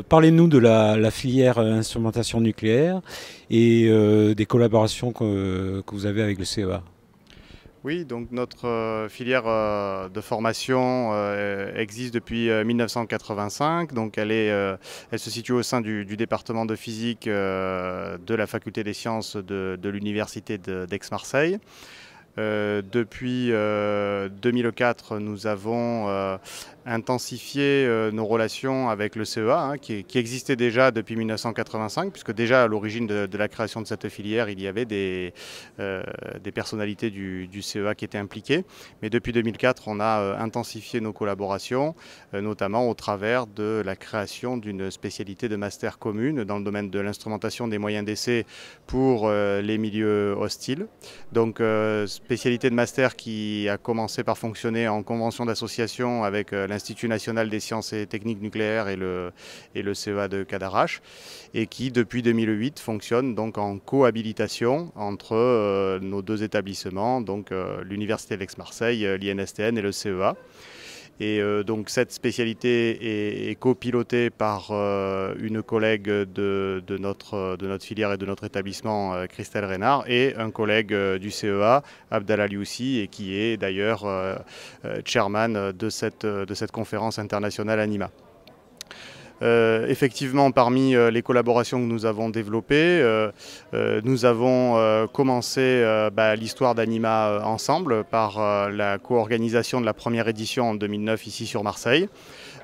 Parlez-nous de la filière instrumentation nucléaire et des collaborations que vous avez avec le CEA. Oui, donc notre filière de formation existe depuis 1985. Donc elle se situe au sein du département de physique de la faculté des sciences de l'université d'Aix-Marseille. Depuis 2004, nous avons intensifié nos relations avec le CEA, hein, qui existait déjà depuis 1985, puisque déjà à l'origine de la création de cette filière, il y avait des personnalités du CEA qui étaient impliquées. Mais depuis 2004, on a intensifié nos collaborations, notamment au travers de la création d'une spécialité de master commune dans le domaine de l'instrumentation des moyens d'essai pour les milieux hostiles. Donc spécialité de master qui a commencé par fonctionner en convention d'association avec l'Institut national des sciences et techniques nucléaires et le CEA de Cadarache, et qui depuis 2008 fonctionne donc en cohabilitation entre nos deux établissements, donc l'Université d'Aix-Marseille, l'INSTN et le CEA. Et donc cette spécialité est copilotée par une collègue de notre filière et de notre établissement, Christelle Reynard, et un collègue du CEA, Abdallah Lioussi, et qui est d'ailleurs chairman de cette conférence internationale ANIMA. Effectivement, parmi les collaborations que nous avons développées, nous avons commencé l'histoire d'Anima ensemble par la co-organisation de la première édition en 2009 ici sur Marseille,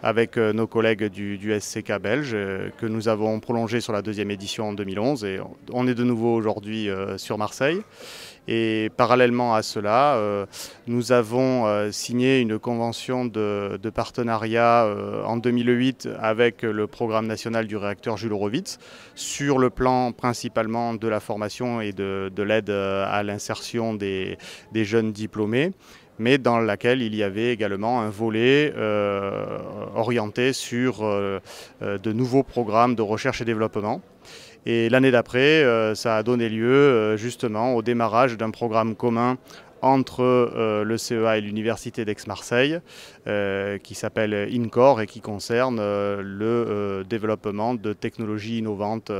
avec nos collègues du SCK belge, que nous avons prolongé sur la deuxième édition en 2011, et on est de nouveau aujourd'hui sur Marseille. Et parallèlement à cela, nous avons signé une convention de partenariat en 2008 avec le programme national du réacteur Jules Horowitz sur le plan principalement de la formation et de l'aide à l'insertion des jeunes diplômés, mais dans laquelle il y avait également un volet orienté sur de nouveaux programmes de recherche et développement. Et l'année d'après, ça a donné lieu justement au démarrage d'un programme commun entre le CEA et l'Université d'Aix-Marseille qui s'appelle INCOR et qui concerne le développement de technologies innovantes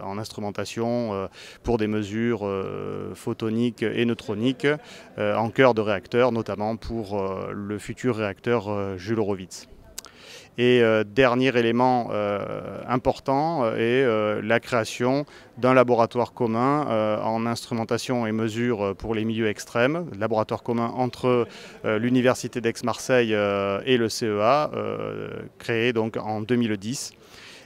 en instrumentation pour des mesures photoniques et neutroniques en cœur de réacteur, notamment pour le futur réacteur Jules Horowitz. Et dernier élément important est la création d'un laboratoire commun en instrumentation et mesure pour les milieux extrêmes, laboratoire commun entre l'Université d'Aix-Marseille et le CEA, créé donc en 2010.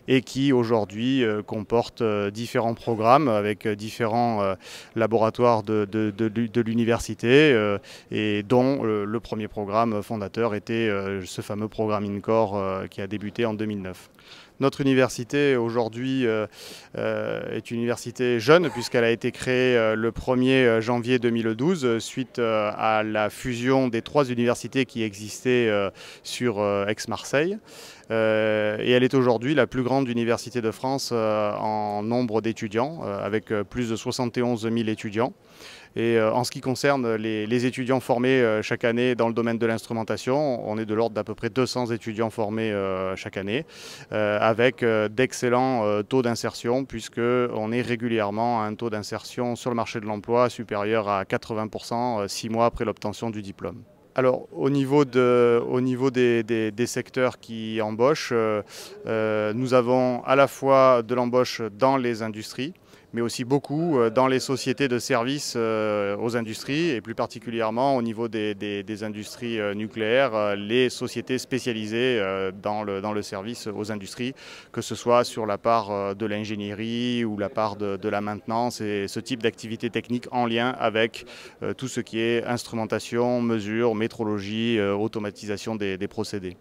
Et qui aujourd'hui comporte différents programmes avec différents laboratoires de l'université et dont le premier programme fondateur était ce fameux programme INCOR qui a débuté en 2009. Notre université aujourd'hui est une université jeune puisqu'elle a été créée le 1er janvier 2012 suite à la fusion des 3 universités qui existaient sur Aix-Marseille. Et elle est aujourd'hui la plus grande université de France en nombre d'étudiants, avec plus de 71 000 étudiants. Et en ce qui concerne les étudiants formés chaque année dans le domaine de l'instrumentation, on est de l'ordre d'à peu près 200 étudiants formés chaque année, avec d'excellents taux d'insertion, puisqu'on est régulièrement à un taux d'insertion sur le marché de l'emploi supérieur à 80% 6 mois après l'obtention du diplôme. Alors au niveau des secteurs qui embauchent, nous avons à la fois de l'embauche dans les industries, mais aussi beaucoup dans les sociétés de services aux industries, et plus particulièrement au niveau des industries nucléaires, les sociétés spécialisées dans le service aux industries, que ce soit sur la part de l'ingénierie ou la part de la maintenance, et ce type d'activité technique en lien avec tout ce qui est instrumentation, mesure, métrologie, automatisation des procédés.